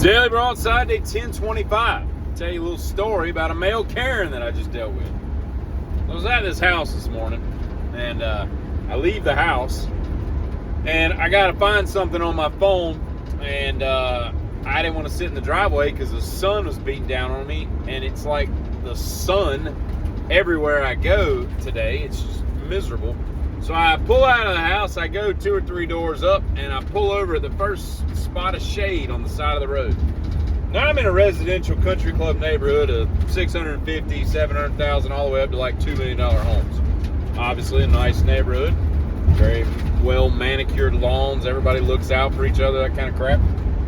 Daily Broadside, day 1025. I'll tell you a little story about a male Karen that I just dealt with. I was at this house this morning, and I leave the house, and I got to find something on my phone, and I didn't want to sit in the driveway because the sun was beating down on me, and it's like the sun everywhere I go today. It's just miserable. So I pull out of the house, I go 2 or 3 doors up, and I pull over at the first spot of shade on the side of the road. Now I'm in a residential country club neighborhood of 650, 700,000, all the way up to like $2 million homes. Obviously a nice neighborhood, very well manicured lawns, everybody looks out for each other, that kind of crap.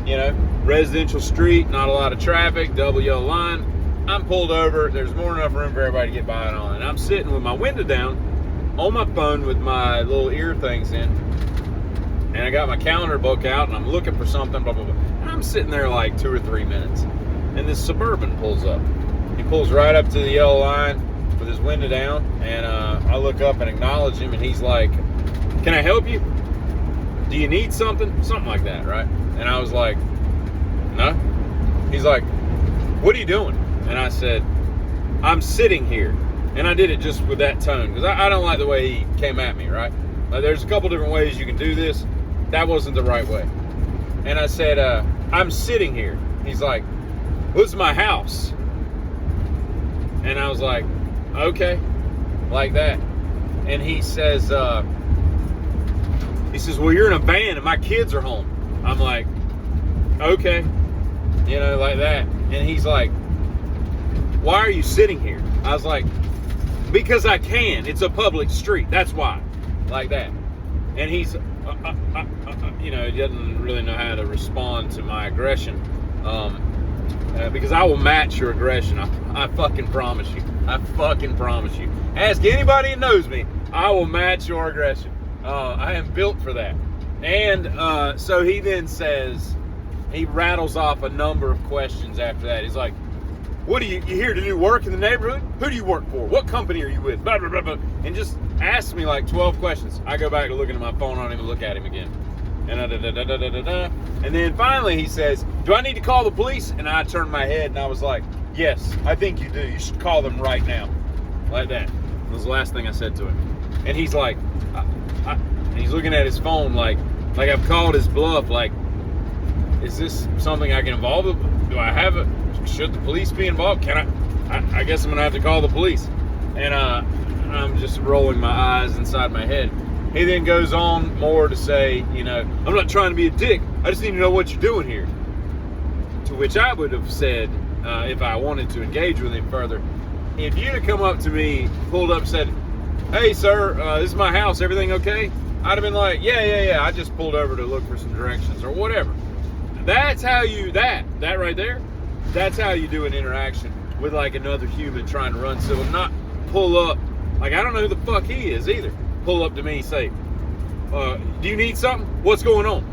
You know, residential street, not a lot of traffic, double yellow line. I'm pulled over, there's more than enough room for everybody to get by and on. And I'm sitting with my window down, on my phone with my little ear things in, and I got my calendar book out, and I'm looking for something, blah, blah, blah. And I'm sitting there like 2 or 3 minutes, and this Suburban pulls up. He pulls right up to the yellow line with his window down, and I look up and acknowledge him, and he's like, "Can I help you? Do you need something?" Something like that, right? And I was like, "No." He's like, "What are you doing?" And I said, "I'm sitting here." And I did it just with that tone, because I don't like the way he came at me, right? Like, there's a couple different ways you can do this. That wasn't the right way. And I said, "I'm sitting here." He's like, "Well, this is my house." And I was like, "Okay," like that. And he says, "Well, you're in a van and my kids are home." I'm like, "Okay," you know, like that. And he's like, "Why are you sitting here?" I was like, "Because I can. It's a public street. That's why." Like that. And he's, you know, he doesn't really know how to respond to my aggression. Because I will match your aggression. I fucking promise you. I fucking promise you. Ask anybody that knows me. I will match your aggression. I am built for that. And so he then says, he rattles off a number of questions after that. He's like, "What are you here to do work in the neighborhood? Who do you work for? What company are you with?" Blah, blah, blah, blah. And just asked me like 12 questions. I go back to looking at my phone. I don't even look at him again. And then finally he says, "Do I need to call the police?" And I turned my head and I was like, "Yes, I think you do. You should call them right now." Like that. That was the last thing I said to him. And he's like, and he's looking at his phone like I've called his bluff. Like, is this something I can involve with? Do I have it? Should the police be involved? I guess I'm going to have to call the police. And I'm just rolling my eyes inside my head. He then goes on more to say, you know, "I'm not trying to be a dick. I just need to know what you're doing here." To which I would have said, if I wanted to engage with him further, if you'd have come up to me, pulled up and said, "Hey, sir, this is my house. Everything okay?" I'd have been like, yeah. I just pulled over to look for some directions or whatever. That's how you, that right there, that's how you do an interaction with like another human trying to run civil. Not pull up, like I don't know who the fuck he is either. Pull up to me and say, "Do you need something? What's going on?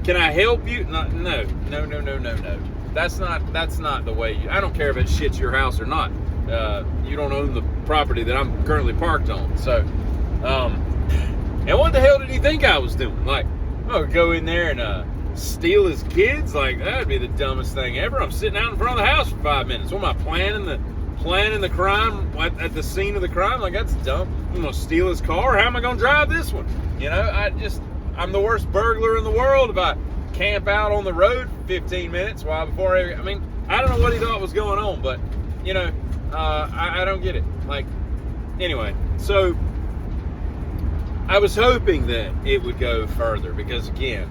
Can I help you?" No. That's not the way I don't care if it shit's your house or not. You don't own the property that I'm currently parked on. So, and what the hell did he think I was doing? Like, oh, go in there and steal his kids? Like, that would be the dumbest thing ever. I'm sitting out in front of the house for 5 minutes. What am I planning the crime at the scene of the crime? Like, that's dumb. I'm gonna steal his car. How am I gonna drive this one? You know, I'm the worst burglar in the world if I camp out on the road for 15 minutes I mean, I don't know what he thought was going on, but you know, I don't get it. Like, anyway, so I was hoping that it would go further because, again,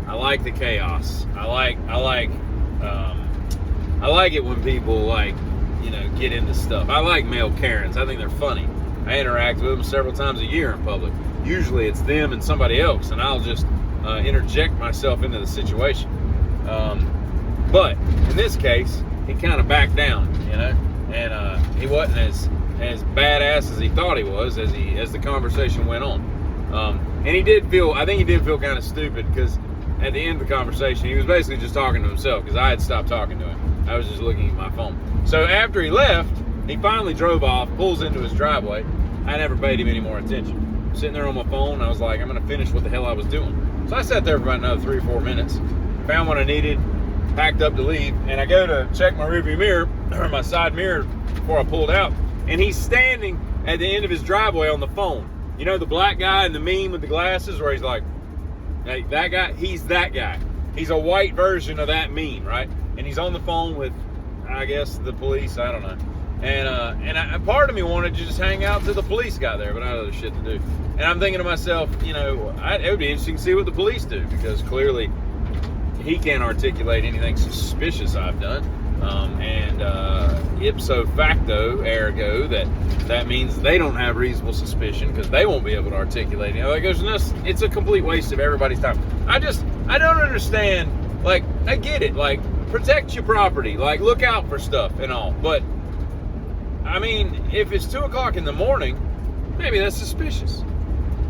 I like the chaos. I like it when people, like, you know, get into stuff. I like male Karens. I think they're funny. I interact with them several times a year in public. Usually it's them and somebody else, and I'll just interject myself into the situation. But in this case, he kind of backed down, you know, and he wasn't as badass as he thought he was as the conversation went on. And I think he did feel kind of stupid because at the end of the conversation, he was basically just talking to himself because I had stopped talking to him. I was just looking at my phone. So after he left, he finally drove off, pulls into his driveway. I never paid him any more attention. Sitting there on my phone, I was like, I'm going to finish what the hell I was doing. So I sat there for about another 3 or 4 minutes, found what I needed, packed up to leave, and I go to check my rearview mirror, or my side mirror, before I pulled out, and he's standing at the end of his driveway on the phone. You know the black guy in the meme with the glasses where he's like, hey, that guy? He's that guy. He's a white version of that meme, right? And he's on the phone with, I guess, the police. I don't know. And part of me wanted to just hang out till the police got there, but I had other shit to do. And I'm thinking to myself, you know, it would be interesting to see what the police do, because clearly he can't articulate anything suspicious I've done. Ipso facto, ergo, that means they don't have reasonable suspicion because they won't be able to articulate anything. It's a complete waste of everybody's time. I don't understand. Like, I get it. Like, protect your property. Like, look out for stuff and all. But, I mean, if it's 2 o'clock in the morning, maybe that's suspicious.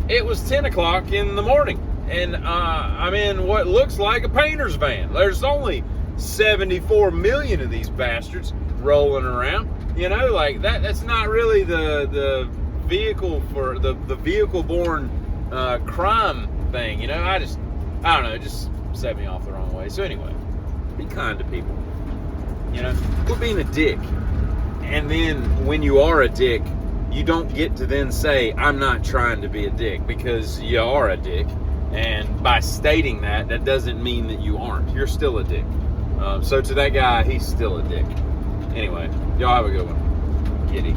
It was 10 o'clock in the morning, and I'm in what looks like a painter's van. There's only 74 million of these bastards rolling around. You know, like that's not really the vehicle for the vehicle-borne crime thing. You know, I don't know, it just set me off the wrong way. So anyway, be kind to people. You know, quit being a dick. And then when you are a dick, you don't get to then say, I'm not trying to be a dick, because you are a dick. And by stating that doesn't mean that you aren't. You're still a dick. So to that guy, he's still a dick. Anyway, y'all have a good one. Giddy.